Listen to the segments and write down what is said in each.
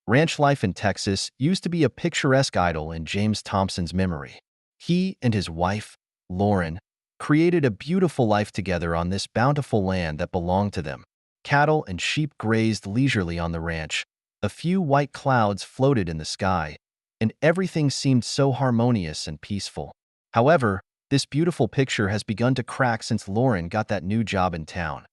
Ranch life in Texas used to be a picturesque idyll in James Thompson's memory. He and his wife, Lauren, created a beautiful life together on this bountiful land that belonged to them. Cattle and sheep grazed leisurely on the ranch. A few white clouds floated in the sky, and everything seemed so harmonious and peaceful. However, this beautiful picture has begun to crack since Lauren got that new job in town.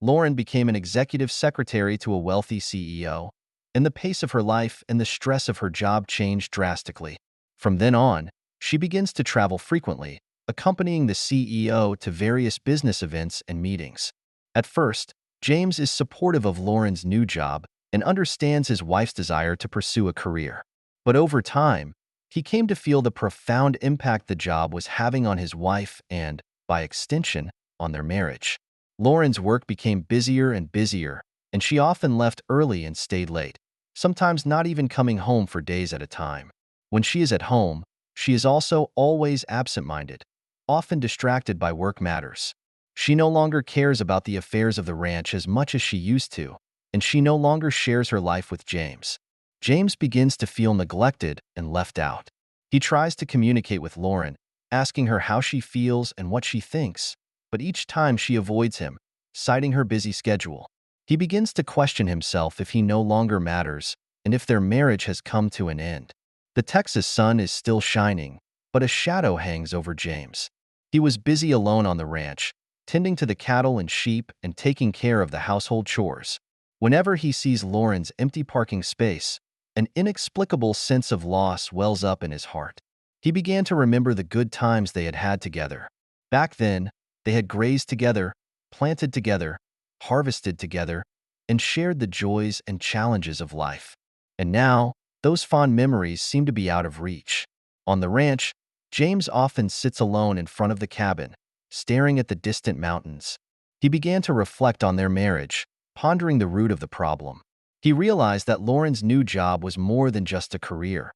Lauren became an executive secretary to a wealthy CEO, and the pace of her life and the stress of her job changed drastically. From then on, she begins to travel frequently, accompanying the CEO to various business events and meetings. At first, James is supportive of Lauren's new job and understands his wife's desire to pursue a career. But over time, he came to feel the profound impact the job was having on his wife and, by extension, on their marriage. Lauren's work became busier and busier, and she often left early and stayed late, sometimes not even coming home for days at a time. When she is at home, she is also always absent-minded, often distracted by work matters. She no longer cares about the affairs of the ranch as much as she used to, and she no longer shares her life with James. James begins to feel neglected and left out. He tries to communicate with Lauren, asking her how she feels and what she thinks, but each time she avoids him, citing her busy schedule. He begins to question himself if he no longer matters and if their marriage has come to an end. The Texas sun is still shining, but a shadow hangs over James. He was busy alone on the ranch, tending to the cattle and sheep and taking care of the household chores. Whenever he sees Lauren's empty parking space, an inexplicable sense of loss wells up in his heart. He began to remember the good times they had had together. Back then, they had grazed together, planted together, harvested together, and shared the joys and challenges of life. And now, those fond memories seem to be out of reach. On the ranch, James often sits alone in front of the cabin, staring at the distant mountains. He began to reflect on their marriage, pondering the root of the problem. He realized that Lauren's new job was more than just a career.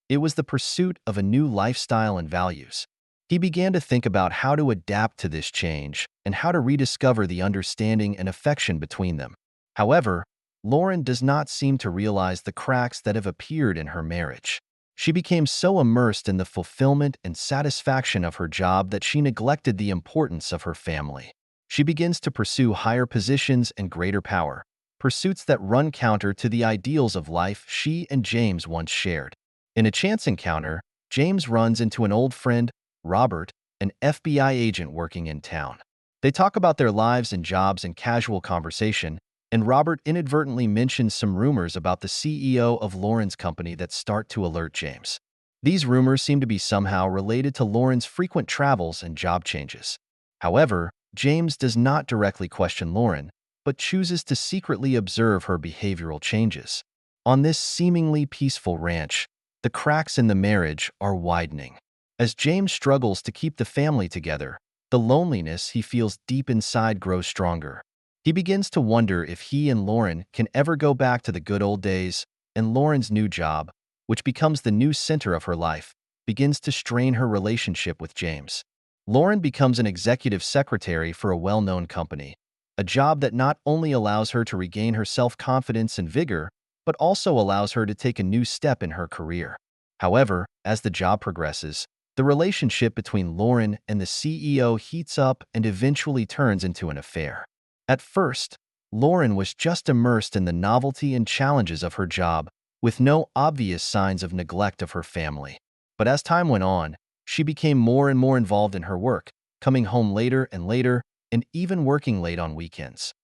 It was the pursuit of a new lifestyle and values. He began to think about how to adapt to this change and how to rediscover the understanding and affection between them. However, Lauren does not seem to realize the cracks that have appeared in her marriage. She became so immersed in the fulfillment and satisfaction of her job that she neglected the importance of her family. She begins to pursue higher positions and greater power, pursuits that run counter to the ideals of life she and James once shared. In a chance encounter, James runs into an old friend, Robert, an FBI agent working in town. They talk about their lives and jobs in casual conversation, and Robert inadvertently mentions some rumors about the CEO of Lauren's company that start to alert James. These rumors seem to be somehow related to Lauren's frequent travels and job changes. However, James does not directly question Lauren, but chooses to secretly observe her behavioral changes. On this seemingly peaceful ranch, the cracks in the marriage are widening. As James struggles to keep the family together, the loneliness he feels deep inside grows stronger. He begins to wonder if he and Lauren can ever go back to the good old days, and Lauren's new job, which becomes the new center of her life, begins to strain her relationship with James. Lauren becomes an executive secretary for a well-known company, a job that not only allows her to regain her self-confidence and vigor, but also allows her to take a new step in her career. However, as the job progresses, the relationship between Lauren and the CEO heats up and eventually turns into an affair. At first, Lauren was just immersed in the novelty and challenges of her job, with no obvious signs of neglect of her family. But as time went on, she became more and more involved in her work, coming home later and later, and even working late on weekends.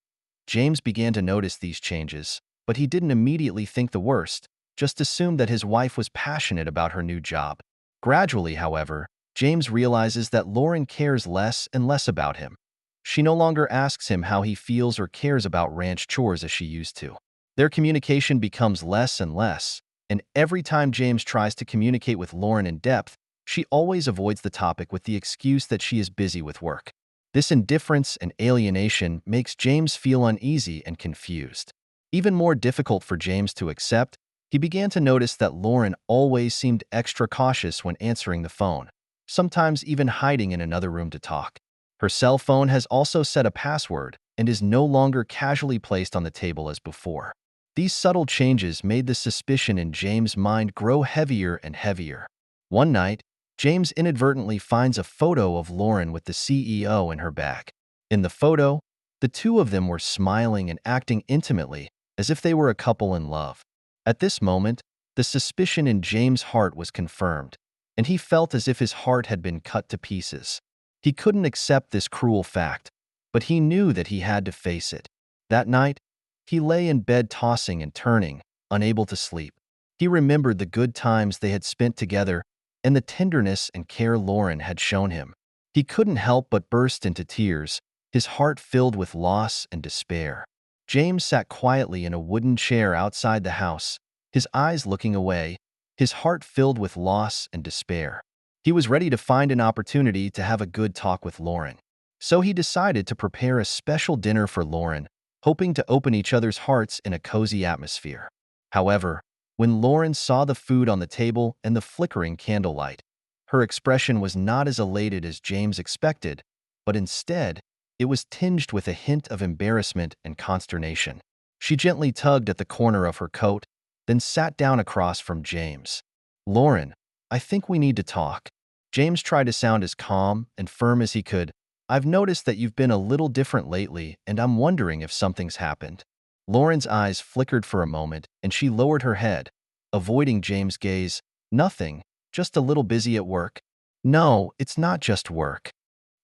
James began to notice these changes, but he didn't immediately think the worst, just assumed that his wife was passionate about her new job. Gradually, however, James realizes that Lauren cares less and less about him. She no longer asks him how he feels or cares about ranch chores as she used to. Their communication becomes less and less, and every time James tries to communicate with Lauren in depth, she always avoids the topic with the excuse that she is busy with work. This indifference and alienation makes James feel uneasy and confused. Even more difficult for James to accept, he began to notice that Lauren always seemed extra cautious when answering the phone, sometimes even hiding in another room to talk. Her cell phone has also set a password and is no longer casually placed on the table as before. These subtle changes made the suspicion in James' mind grow heavier and heavier. One night, James inadvertently finds a photo of Lauren with the CEO in her bag. In the photo, the two of them were smiling and acting intimately, as if they were a couple in love. At this moment, the suspicion in James' heart was confirmed, and he felt as if his heart had been cut to pieces. He couldn't accept this cruel fact, but he knew that he had to face it. That night, he lay in bed tossing and turning, unable to sleep. He remembered the good times they had spent together and the tenderness and care Lauren had shown him. He couldn't help but burst into tears, his heart filled with loss and despair. James sat quietly in a wooden chair outside the house, his eyes looking away, his heart filled with loss and despair. He was ready to find an opportunity to have a good talk with Lauren. So he decided to prepare a special dinner for Lauren, hoping to open each other's hearts in a cozy atmosphere. However, when Lauren saw the food on the table and the flickering candlelight, her expression was not as elated as James expected, but instead, it was tinged with a hint of embarrassment and consternation. She gently tugged at the corner of her coat, then sat down across from James. "Lauren, I think we need to talk." James tried to sound as calm and firm as he could. "I've noticed that you've been a little different lately, and I'm wondering if something's happened." Lauren's eyes flickered for a moment, and she lowered her head, avoiding James' gaze. "Nothing, just a little busy at work." "No, it's not just work."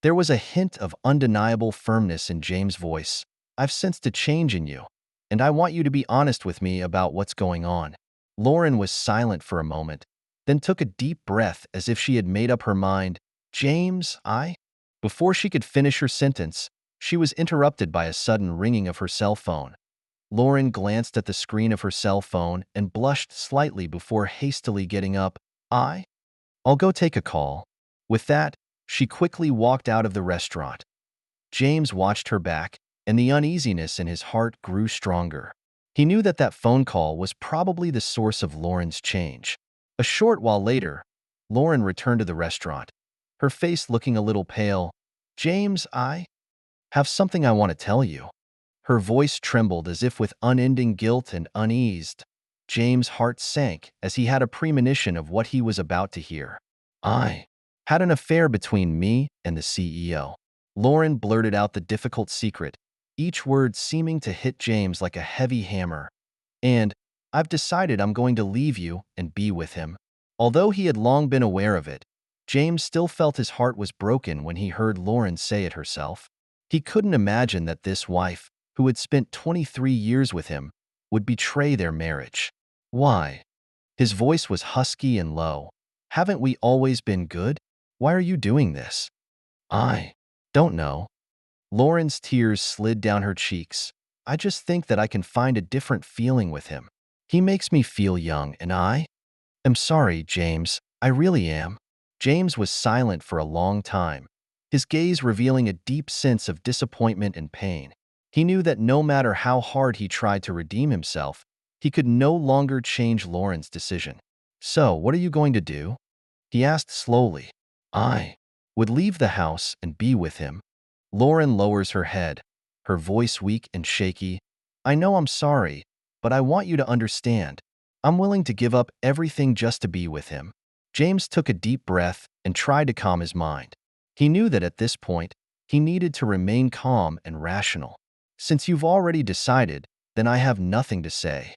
There was a hint of undeniable firmness in James' voice. "I've sensed a change in you, and I want you to be honest with me about what's going on." Lauren was silent for a moment, then took a deep breath as if she had made up her mind. "James, I—" Before she could finish her sentence, she was interrupted by a sudden ringing of her cell phone. Lauren glanced at the screen of her cell phone and blushed slightly before hastily getting up. I'll go take a call." With that, she quickly walked out of the restaurant. James watched her back, and the uneasiness in his heart grew stronger. He knew that that phone call was probably the source of Lauren's change. A short while later, Lauren returned to the restaurant, her face looking a little pale. "James, I have something I want to tell you." Her voice trembled as if with unending guilt and unease. James' heart sank as he had a premonition of what he was about to hear. "I had an affair between me and the CEO." Lauren blurted out the difficult secret, each word seeming to hit James like a heavy hammer. "And I've decided I'm going to leave you and be with him." Although he had long been aware of it, James still felt his heart was broken when he heard Lauren say it herself. He couldn't imagine that this wife, who had spent 23 years with him, would betray their marriage. "Why?" His voice was husky and low. "Haven't we always been good? Why are you doing this?" "I don't know." Lauren's tears slid down her cheeks. "I just think that I can find a different feeling with him. He makes me feel young, and I am sorry, James. I really am." James was silent for a long time, his gaze revealing a deep sense of disappointment and pain. He knew that no matter how hard he tried to redeem himself, he could no longer change Lauren's decision. "So, what are you going to do?" he asked slowly. "I would leave the house and be with him." Lauren lowers her head, her voice weak and shaky. "I know I'm sorry, but I want you to understand. I'm willing to give up everything just to be with him." James took a deep breath and tried to calm his mind. He knew that at this point, he needed to remain calm and rational. "Since you've already decided, then I have nothing to say."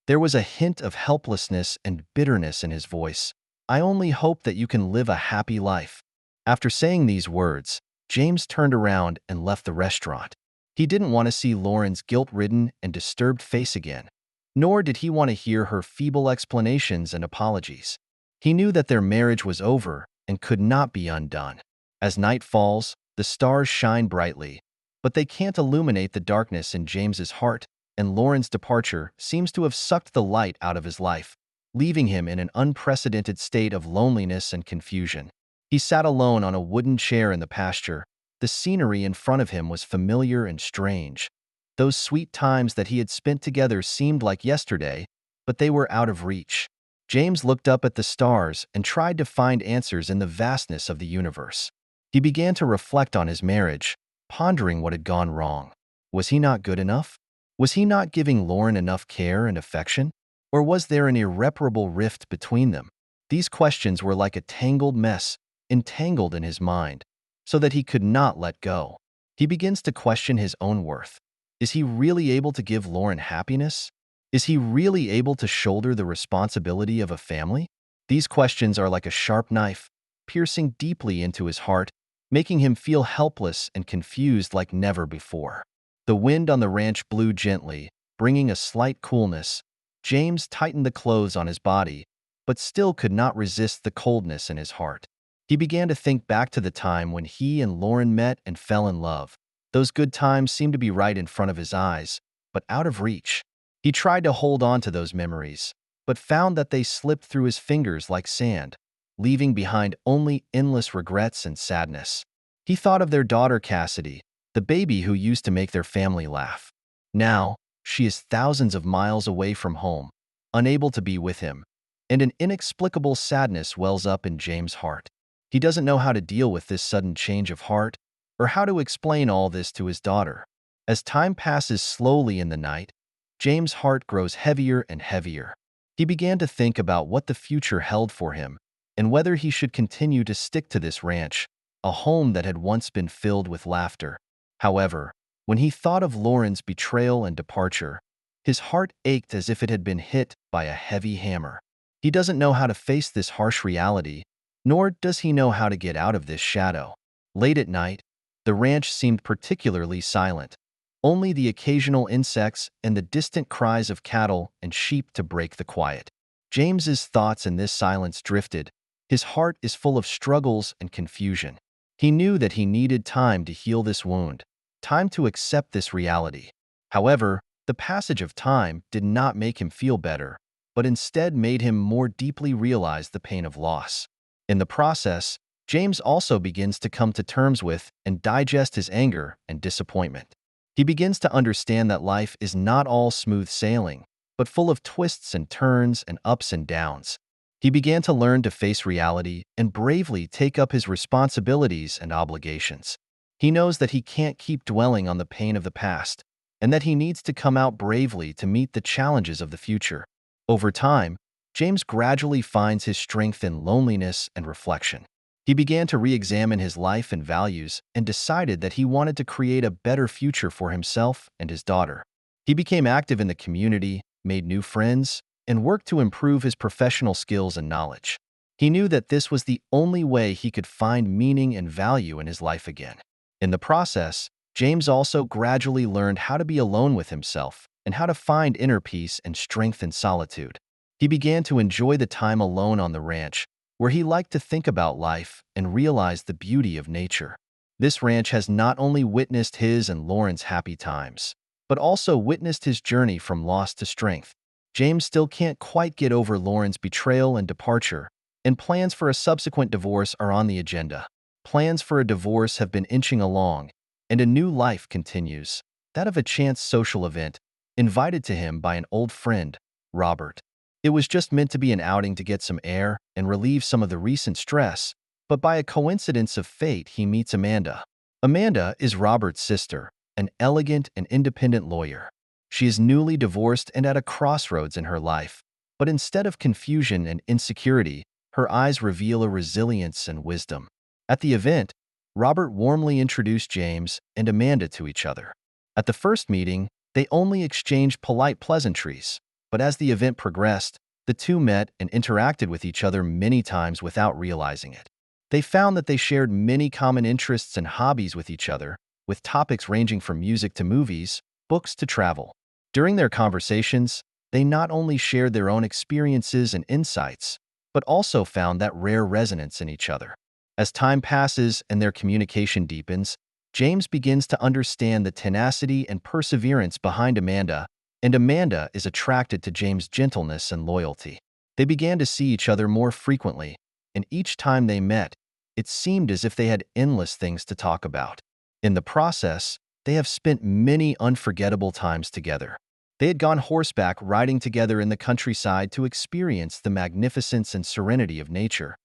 There was a hint of helplessness and bitterness in his voice. "I only hope that you can live a happy life." After saying these words, James turned around and left the restaurant. He didn't want to see Lauren's guilt-ridden and disturbed face again, nor did he want to hear her feeble explanations and apologies. He knew that their marriage was over and could not be undone. As night falls, the stars shine brightly, but they can't illuminate the darkness in James's heart, and Lauren's departure seems to have sucked the light out of his life, leaving him in an unprecedented state of loneliness and confusion. He sat alone on a wooden chair in the pasture. The scenery in front of him was familiar and strange. Those sweet times that he had spent together seemed like yesterday, but they were out of reach. James looked up at the stars and tried to find answers in the vastness of the universe. He began to reflect on his marriage, pondering what had gone wrong. Was he not good enough? Was he not giving Lauren enough care and affection? Or was there an irreparable rift between them? These questions were like a tangled mess, entangled in his mind, so that he could not let go. He begins to question his own worth. Is he really able to give Lauren happiness? Is he really able to shoulder the responsibility of a family? These questions are like a sharp knife, piercing deeply into his heart, making him feel helpless and confused like never before. The wind on the ranch blew gently, bringing a slight coolness. James tightened the clothes on his body, but still could not resist the coldness in his heart. He began to think back to the time when he and Lauren met and fell in love. Those good times seemed to be right in front of his eyes, but out of reach. He tried to hold on to those memories, but found that they slipped through his fingers like sand, leaving behind only endless regrets and sadness. He thought of their daughter Cassidy, the baby who used to make their family laugh. Now, she is thousands of miles away from home, unable to be with him, and an inexplicable sadness wells up in James' heart. He doesn't know how to deal with this sudden change of heart, or how to explain all this to his daughter. As time passes slowly in the night, James' heart grows heavier and heavier. He began to think about what the future held for him, and whether he should continue to stick to this ranch, a home that had once been filled with laughter. However, when he thought of Lauren's betrayal and departure, his heart ached as if it had been hit by a heavy hammer. He doesn't know how to face this harsh reality, nor does he know how to get out of this shadow. Late at night, the ranch seemed particularly silent, only the occasional insects and the distant cries of cattle and sheep to break the quiet. James's thoughts in this silence drifted. His heart is full of struggles and confusion. He knew that he needed time to heal this wound, time to accept this reality. However, the passage of time did not make him feel better, but instead made him more deeply realize the pain of loss. In the process, James also begins to come to terms with and digest his anger and disappointment. He begins to understand that life is not all smooth sailing, but full of twists and turns and ups and downs. He began to learn to face reality and bravely take up his responsibilities and obligations. He knows that he can't keep dwelling on the pain of the past, and that he needs to come out bravely to meet the challenges of the future. Over time, James gradually finds his strength in loneliness and reflection. He began to re-examine his life and values and decided that he wanted to create a better future for himself and his daughter. He became active in the community, made new friends, and worked to improve his professional skills and knowledge. He knew that this was the only way he could find meaning and value in his life again. In the process, James also gradually learned how to be alone with himself and how to find inner peace and strength in solitude. He began to enjoy the time alone on the ranch, where he liked to think about life and realize the beauty of nature. This ranch has not only witnessed his and Lauren's happy times, but also witnessed his journey from loss to strength. James still can't quite get over Lauren's betrayal and departure, and plans for a subsequent divorce are on the agenda. Plans for a divorce have been inching along, and a new life continues, that of a chance social event, invited to him by an old friend, Robert. It was just meant to be an outing to get some air and relieve some of the recent stress, but by a coincidence of fate, he meets Amanda. Amanda is Robert's sister, an elegant and independent lawyer. She is newly divorced and at a crossroads in her life, but instead of confusion and insecurity, her eyes reveal a resilience and wisdom. At the event, Robert warmly introduced James and Amanda to each other. At the first meeting, they only exchanged polite pleasantries, but as the event progressed, the two met and interacted with each other many times without realizing it. They found that they shared many common interests and hobbies with each other, with topics ranging from music to movies, books to travel. During their conversations, they not only shared their own experiences and insights, but also found that rare resonance in each other. As time passes and their communication deepens, James begins to understand the tenacity and perseverance behind Amanda, and Amanda is attracted to James' gentleness and loyalty. They began to see each other more frequently, and each time they met, it seemed as if they had endless things to talk about. In the process, they have spent many unforgettable times together. They had gone horseback riding together in the countryside to experience the magnificence and serenity of nature.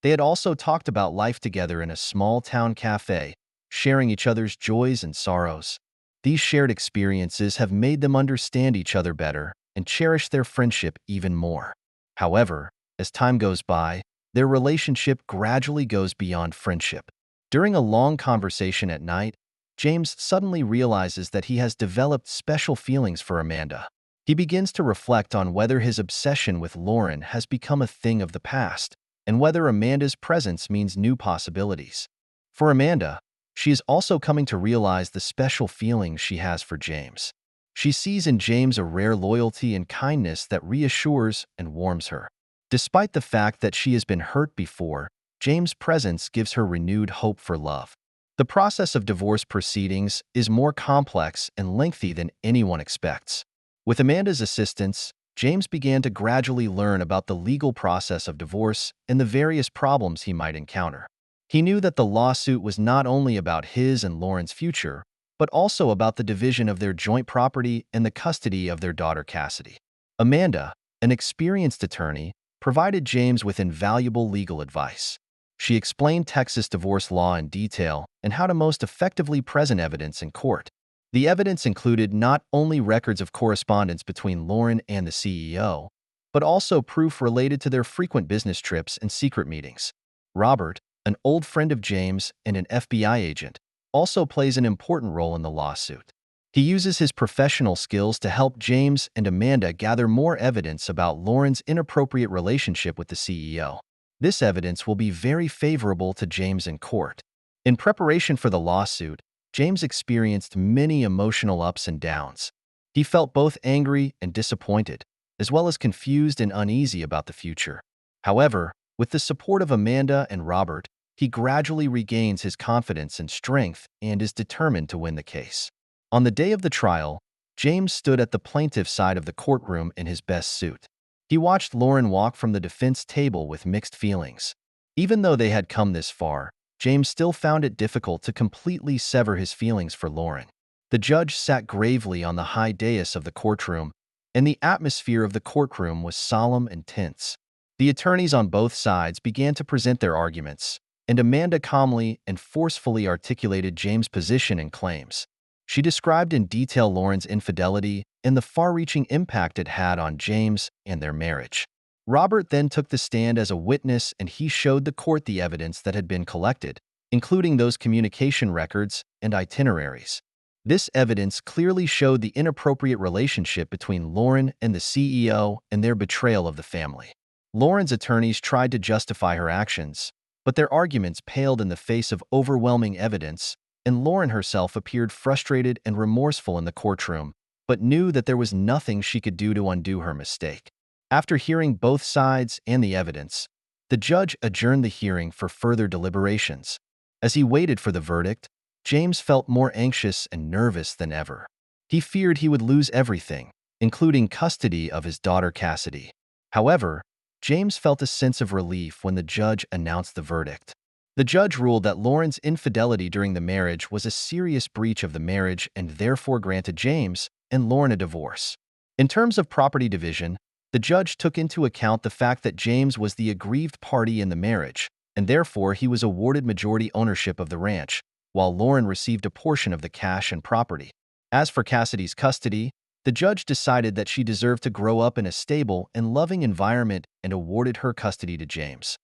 They had also talked about life together in a small town cafe, sharing each other's joys and sorrows. These shared experiences have made them understand each other better and cherish their friendship even more. However, as time goes by, their relationship gradually goes beyond friendship. During a long conversation at night, James suddenly realizes that he has developed special feelings for Amanda. He begins to reflect on whether his obsession with Lauren has become a thing of the past, and whether Amanda's presence means new possibilities. For Amanda, she is also coming to realize the special feelings she has for James. She sees in James a rare loyalty and kindness that reassures and warms her. Despite the fact that she has been hurt before, James' presence gives her renewed hope for love. The process of divorce proceedings is more complex and lengthy than anyone expects. With Amanda's assistance, James began to gradually learn about the legal process of divorce and the various problems he might encounter. He knew that the lawsuit was not only about his and Lauren's future, but also about the division of their joint property and the custody of their daughter Cassidy. Amanda, an experienced attorney, provided James with invaluable legal advice. She explained Texas divorce law in detail and how to most effectively present evidence in court. The evidence included not only records of correspondence between Lauren and the CEO, but also proof related to their frequent business trips and secret meetings. Robert, an old friend of James and an FBI agent, also plays an important role in the lawsuit. He uses his professional skills to help James and Amanda gather more evidence about Lauren's inappropriate relationship with the CEO. This evidence will be very favorable to James in court. In preparation for the lawsuit, James experienced many emotional ups and downs. He felt both angry and disappointed, as well as confused and uneasy about the future. However, with the support of Amanda and Robert, he gradually regains his confidence and strength and is determined to win the case. On the day of the trial, James stood at the plaintiff's side of the courtroom in his best suit. He watched Lauren walk from the defense table with mixed feelings. Even though they had come this far, James still found it difficult to completely sever his feelings for Lauren. The judge sat gravely on the high dais of the courtroom, and the atmosphere of the courtroom was solemn and tense. The attorneys on both sides began to present their arguments, and Amanda calmly and forcefully articulated James' position and claims. She described in detail Lauren's infidelity and the far-reaching impact it had on James and their marriage. Robert then took the stand as a witness, and he showed the court the evidence that had been collected, including those communication records and itineraries. This evidence clearly showed the inappropriate relationship between Lauren and the CEO and their betrayal of the family. Lauren's attorneys tried to justify her actions, but their arguments paled in the face of overwhelming evidence, and Lauren herself appeared frustrated and remorseful in the courtroom, but knew that there was nothing she could do to undo her mistake. After hearing both sides and the evidence, the judge adjourned the hearing for further deliberations. As he waited for the verdict, James felt more anxious and nervous than ever. He feared he would lose everything, including custody of his daughter Cassidy. However, James felt a sense of relief when the judge announced the verdict. The judge ruled that Lauren's infidelity during the marriage was a serious breach of the marriage and therefore granted James and Lauren a divorce. In terms of property division, the judge took into account the fact that James was the aggrieved party in the marriage, and therefore he was awarded majority ownership of the ranch, while Lauren received a portion of the cash and property. As for Cassidy's custody, the judge decided that she deserved to grow up in a stable and loving environment and awarded her custody to James.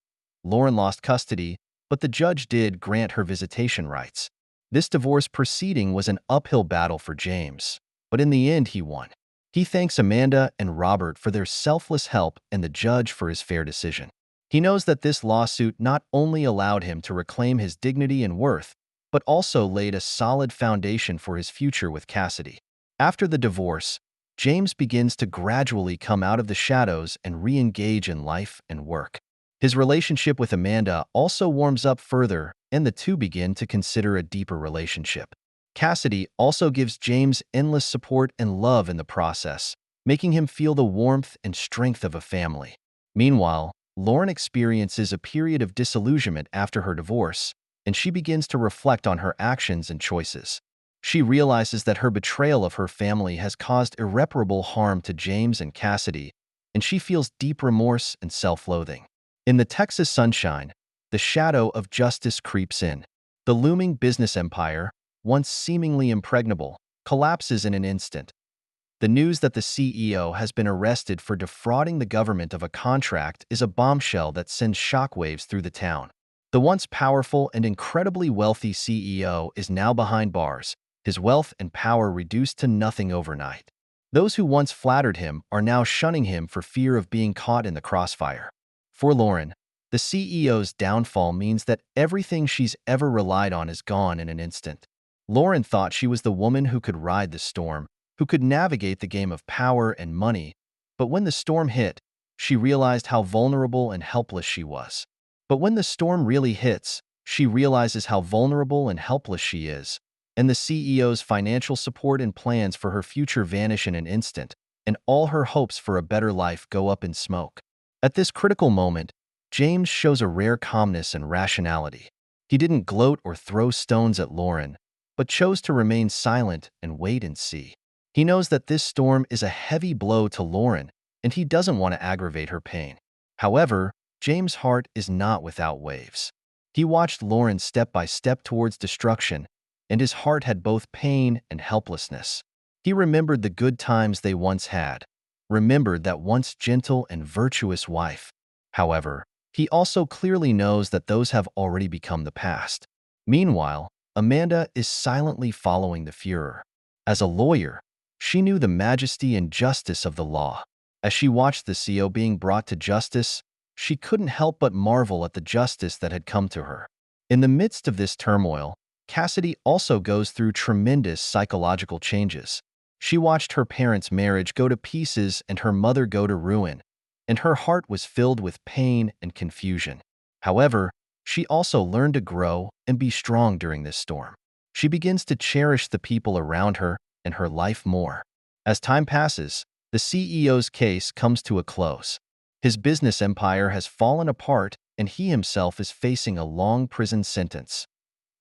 Lauren lost custody, but the judge did grant her visitation rights. This divorce proceeding was an uphill battle for James, but in the end he won. He thanks Amanda and Robert for their selfless help and the judge for his fair decision. He knows that this lawsuit not only allowed him to reclaim his dignity and worth, but also laid a solid foundation for his future with Cassidy. After the divorce, James begins to gradually come out of the shadows and re-engage in life and work. His relationship with Amanda also warms up further, and the two begin to consider a deeper relationship. Cassidy also gives James endless support and love in the process, making him feel the warmth and strength of a family. Meanwhile, Lauren experiences a period of disillusionment after her divorce, and she begins to reflect on her actions and choices. She realizes that her betrayal of her family has caused irreparable harm to James and Cassidy, and she feels deep remorse and self-loathing. In the Texas sunshine, the shadow of justice creeps in. The looming business empire, once seemingly impregnable, collapses in an instant. The news that the CEO has been arrested for defrauding the government of a contract is a bombshell that sends shockwaves through the town. The once powerful and incredibly wealthy CEO is now behind bars, his wealth and power reduced to nothing overnight. Those who once flattered him are now shunning him for fear of being caught in the crossfire. For Lauren, the CEO's downfall means that everything she's ever relied on is gone in an instant. Lauren thought she was the woman who could ride the storm, who could navigate the game of power and money, but when the storm hit, she realized how vulnerable and helpless she was. But when the storm really hits, she realizes how vulnerable and helpless she is, and the CEO's financial support and plans for her future vanish in an instant, and all her hopes for a better life go up in smoke. At this critical moment, James shows a rare calmness and rationality. He didn't gloat or throw stones at Lauren, but chose to remain silent and wait and see. He knows that this storm is a heavy blow to Lauren, and he doesn't want to aggravate her pain. However, James' heart is not without waves. He watched Lauren step by step towards destruction, and his heart had both pain and helplessness. He remembered the good times they once had, remembered that once gentle and virtuous wife. However, he also clearly knows that those have already become the past. Meanwhile, Amanda is silently following the furor. As a lawyer, she knew the majesty and justice of the law. As she watched the CEO being brought to justice, she couldn't help but marvel at the justice that had come to her. In the midst of this turmoil, Cassidy also goes through tremendous psychological changes. She watched her parents' marriage go to pieces and her mother go to ruin, and her heart was filled with pain and confusion. However, she also learned to grow and be strong during this storm. She begins to cherish the people around her and her life more. As time passes, the CEO's case comes to a close. His business empire has fallen apart and he himself is facing a long prison sentence.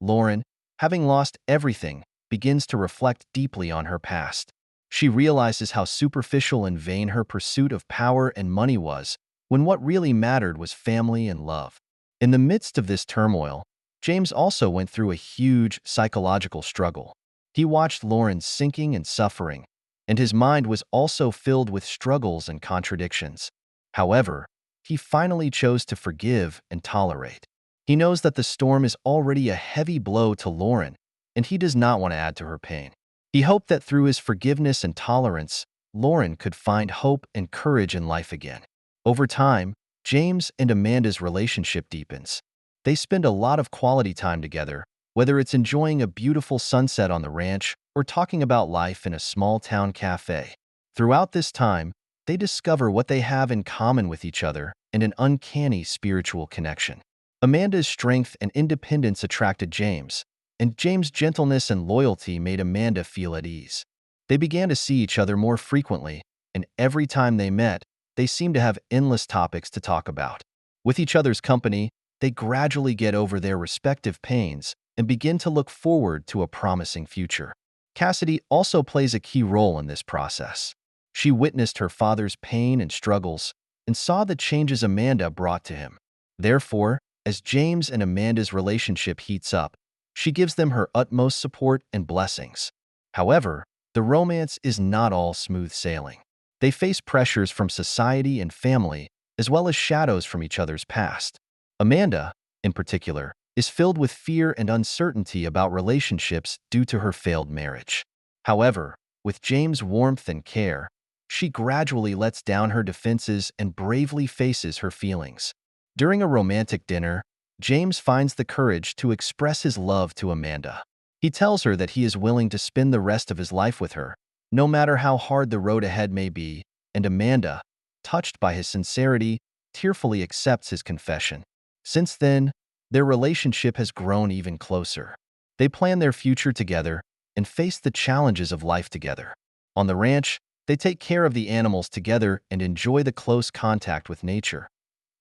Lauren, having lost everything, begins to reflect deeply on her past. She realizes how superficial and vain her pursuit of power and money was, when what really mattered was family and love. In the midst of this turmoil, James also went through a huge psychological struggle. He watched Lauren sinking and suffering, and his mind was also filled with struggles and contradictions. However, he finally chose to forgive and tolerate. He knows that the storm is already a heavy blow to Lauren, and he does not want to add to her pain. He hoped that through his forgiveness and tolerance, Lauren could find hope and courage in life again. Over time, James and Amanda's relationship deepens. They spend a lot of quality time together, whether it's enjoying a beautiful sunset on the ranch or talking about life in a small-town cafe. Throughout this time, they discover what they have in common with each other and an uncanny spiritual connection. Amanda's strength and independence attracted James, and James' gentleness and loyalty made Amanda feel at ease. They began to see each other more frequently, and every time they met, they seemed to have endless topics to talk about. With each other's company, they gradually get over their respective pains and begin to look forward to a promising future. Cassidy also plays a key role in this process. She witnessed her father's pain and struggles and saw the changes Amanda brought to him. Therefore, as James and Amanda's relationship heats up, she gives them her utmost support and blessings. However, the romance is not all smooth sailing. They face pressures from society and family, as well as shadows from each other's past. Amanda, in particular, is filled with fear and uncertainty about relationships due to her failed marriage. However, with James' warmth and care, she gradually lets down her defenses and bravely faces her feelings. During a romantic dinner, James finds the courage to express his love to Amanda. He tells her that he is willing to spend the rest of his life with her, no matter how hard the road ahead may be, and Amanda, touched by his sincerity, tearfully accepts his confession. Since then, their relationship has grown even closer. They plan their future together and face the challenges of life together. On the ranch, they take care of the animals together and enjoy the close contact with nature.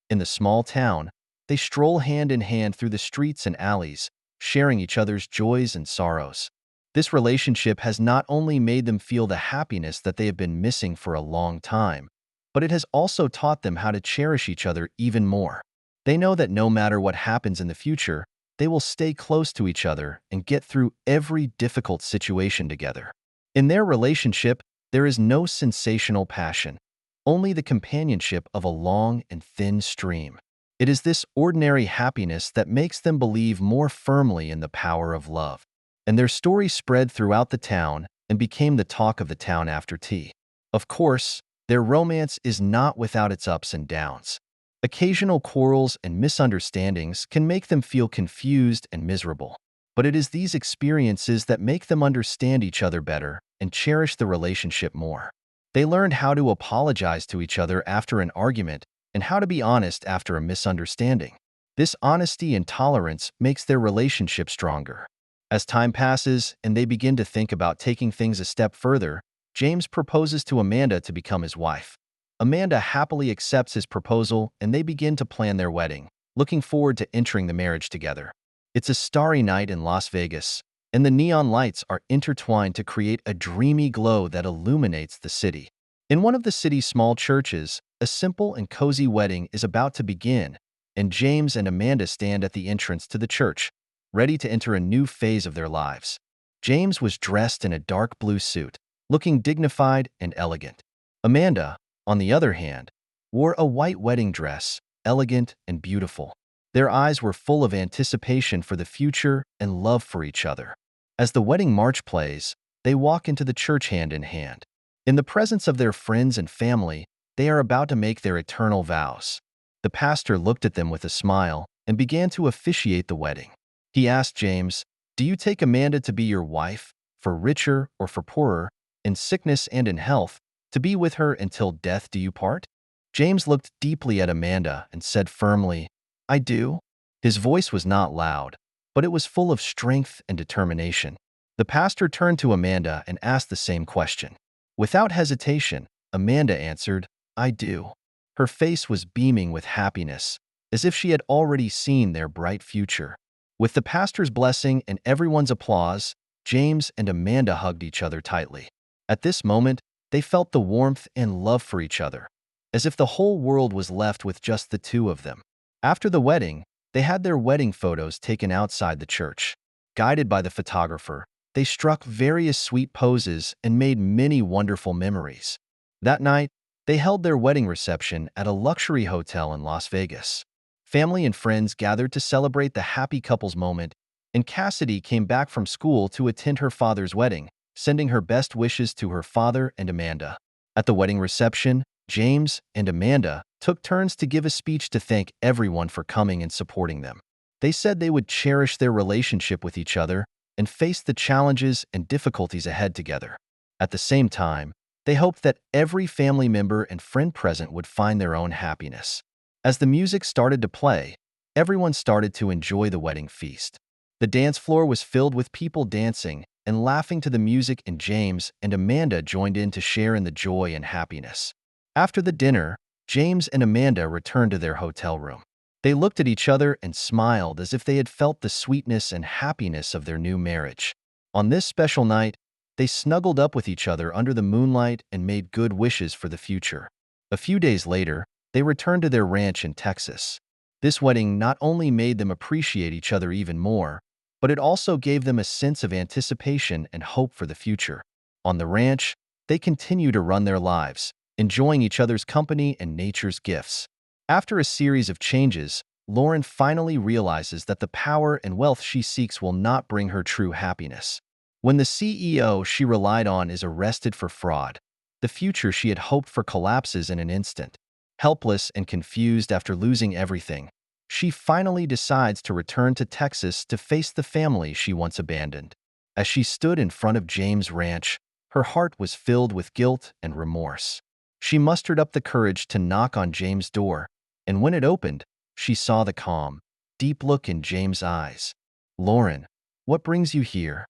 In the small town, they stroll hand in hand through the streets and alleys, sharing each other's joys and sorrows. This relationship has not only made them feel the happiness that they have been missing for a long time, but it has also taught them how to cherish each other even more. They know that no matter what happens in the future, they will stay close to each other and get through every difficult situation together. In their relationship, there is no sensational passion, only the companionship of a long and thin stream. It is this ordinary happiness that makes them believe more firmly in the power of love. And their story spread throughout the town and became the talk of the town after tea. Of course, their romance is not without its ups and downs. Occasional quarrels and misunderstandings can make them feel confused and miserable. But it is these experiences that make them understand each other better and cherish the relationship more. They learned how to apologize to each other after an argument and how to be honest after a misunderstanding. This honesty and tolerance makes their relationship stronger. As time passes and they begin to think about taking things a step further, James proposes to Amanda to become his wife. Amanda happily accepts his proposal and they begin to plan their wedding, looking forward to entering the marriage together. It's a starry night in Las Vegas, and the neon lights are intertwined to create a dreamy glow that illuminates the city. In one of the city's small churches, a simple and cozy wedding is about to begin, and James and Amanda stand at the entrance to the church, ready to enter a new phase of their lives. James was dressed in a dark blue suit, looking dignified and elegant. Amanda, on the other hand, wore a white wedding dress, elegant and beautiful. Their eyes were full of anticipation for the future and love for each other. As the wedding march plays, they walk into the church hand in hand. In the presence of their friends and family, they are about to make their eternal vows. The pastor looked at them with a smile and began to officiate the wedding. He asked James, "Do you take Amanda to be your wife, for richer or for poorer, in sickness and in health, to be with her until death do you part?" James looked deeply at Amanda and said firmly, "I do." His voice was not loud, but it was full of strength and determination. The pastor turned to Amanda and asked the same question. Without hesitation, Amanda answered, "I do." Her face was beaming with happiness, as if she had already seen their bright future. With the pastor's blessing and everyone's applause, James and Amanda hugged each other tightly. At this moment, they felt the warmth and love for each other, as if the whole world was left with just the two of them. After the wedding, they had their wedding photos taken outside the church. Guided by the photographer, they struck various sweet poses and made many wonderful memories. That night, they held their wedding reception at a luxury hotel in Las Vegas. Family and friends gathered to celebrate the happy couple's moment, and Cassidy came back from school to attend her father's wedding, sending her best wishes to her father and Amanda. At the wedding reception, James and Amanda took turns to give a speech to thank everyone for coming and supporting them. They said they would cherish their relationship with each other and face the challenges and difficulties ahead together. At the same time, they hoped that every family member and friend present would find their own happiness. As the music started to play, everyone started to enjoy the wedding feast. The dance floor was filled with people dancing and laughing to the music, and James and Amanda joined in to share in the joy and happiness. After the dinner, James and Amanda returned to their hotel room. They looked at each other and smiled as if they had felt the sweetness and happiness of their new marriage. On this special night, they snuggled up with each other under the moonlight and made good wishes for the future. A few days later, they returned to their ranch in Texas. This wedding not only made them appreciate each other even more, but it also gave them a sense of anticipation and hope for the future. On the ranch, they continue to run their lives, enjoying each other's company and nature's gifts. After a series of changes, Lauren finally realizes that the power and wealth she seeks will not bring her true happiness. When the CEO she relied on is arrested for fraud, the future she had hoped for collapses in an instant. Helpless and confused after losing everything, she finally decides to return to Texas to face the family she once abandoned. As she stood in front of James' ranch, her heart was filled with guilt and remorse. She mustered up the courage to knock on James' door, and when it opened, she saw the calm, deep look in James' eyes. "Lauren, what brings you here?"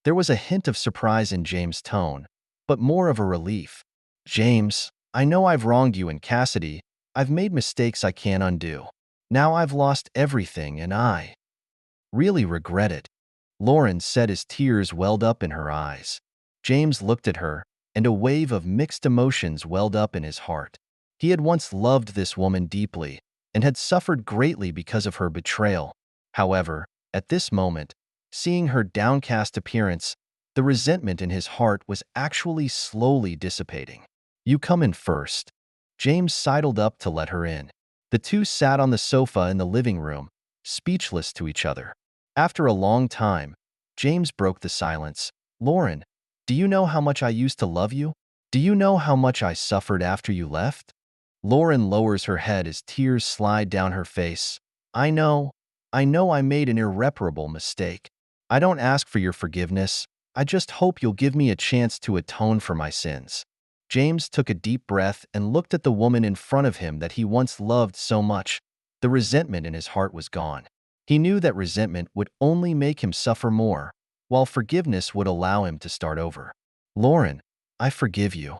There was a hint of surprise in James' tone, but more of a relief. "James, I know I've wronged you and Cassidy. I've made mistakes I can't undo. Now I've lost everything and I really regret it," Lauren said as tears welled up in her eyes. James looked at her, and a wave of mixed emotions welled up in his heart. He had once loved this woman deeply and had suffered greatly because of her betrayal. However, at this moment, seeing her downcast appearance, The resentment in his heart was actually slowly dissipating. "You come in first." James sidled up to let her in. The two sat on the sofa in the living room, speechless to each other. After a long time, James broke the silence. "Lauren, do you know how much I used to love you? Do you know how much I suffered after you left?" Lauren lowers her head as tears slide down her face. I know I made an irreparable mistake. I don't ask for your forgiveness. I just hope you'll give me a chance to atone for my sins." James took a deep breath and looked at the woman in front of him that he once loved so much. The resentment in his heart was gone. He knew that resentment would only make him suffer more, while forgiveness would allow him to start over. "Lauren, I forgive you."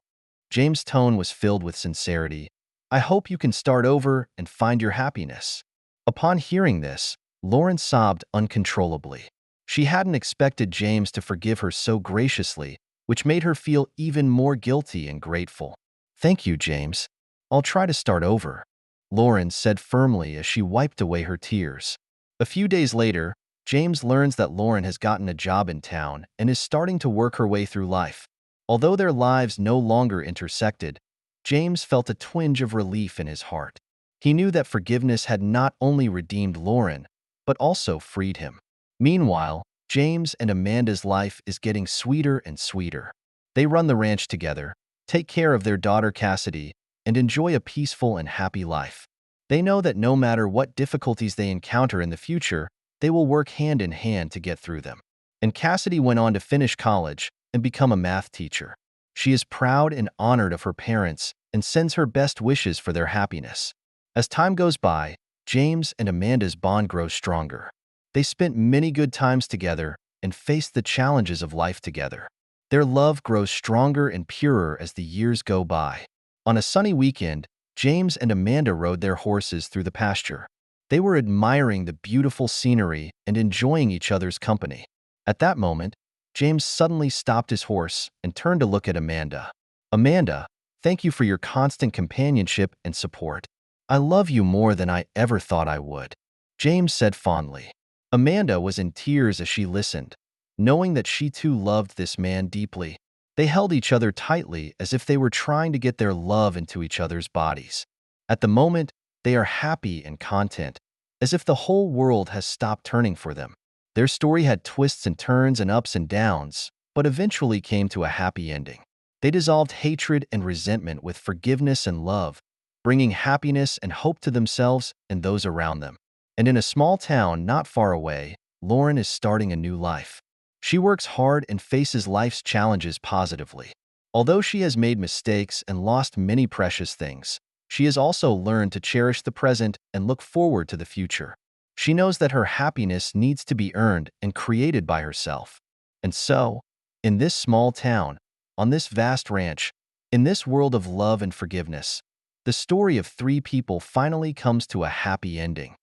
James' tone was filled with sincerity. "I hope you can start over and find your happiness." Upon hearing this, Lauren sobbed uncontrollably. She hadn't expected James to forgive her so graciously, which made her feel even more guilty and grateful. "Thank you, James. I'll try to start over," Lauren said firmly as she wiped away her tears. A few days later, James learns that Lauren has gotten a job in town and is starting to work her way through life. Although their lives no longer intersected, James felt a twinge of relief in his heart. He knew that forgiveness had not only redeemed Lauren, but also freed him. Meanwhile, James and Amanda's life is getting sweeter and sweeter. They run the ranch together, take care of their daughter Cassidy, and enjoy a peaceful and happy life. They know that no matter what difficulties they encounter in the future, they will work hand in hand to get through them. And Cassidy went on to finish college and become a math teacher. She is proud and honored of her parents and sends her best wishes for their happiness. As time goes by, James and Amanda's bond grows stronger. They spent many good times together and faced the challenges of life together. Their love grows stronger and purer as the years go by. On a sunny weekend, James and Amanda rode their horses through the pasture. They were admiring the beautiful scenery and enjoying each other's company. At that moment, James suddenly stopped his horse and turned to look at Amanda. "Amanda, thank you for your constant companionship and support. I love you more than I ever thought I would," James said fondly. Amanda was in tears as she listened, knowing that she too loved this man deeply. They held each other tightly as if they were trying to get their love into each other's bodies. At the moment, they are happy and content, as if the whole world has stopped turning for them. Their story had twists and turns and ups and downs, but eventually came to a happy ending. They dissolved hatred and resentment with forgiveness and love, bringing happiness and hope to themselves and those around them. And in a small town not far away, Lauren is starting a new life. She works hard and faces life's challenges positively. Although she has made mistakes and lost many precious things, she has also learned to cherish the present and look forward to the future. She knows that her happiness needs to be earned and created by herself. And so, in this small town, on this vast ranch, in this world of love and forgiveness, the story of three people finally comes to a happy ending.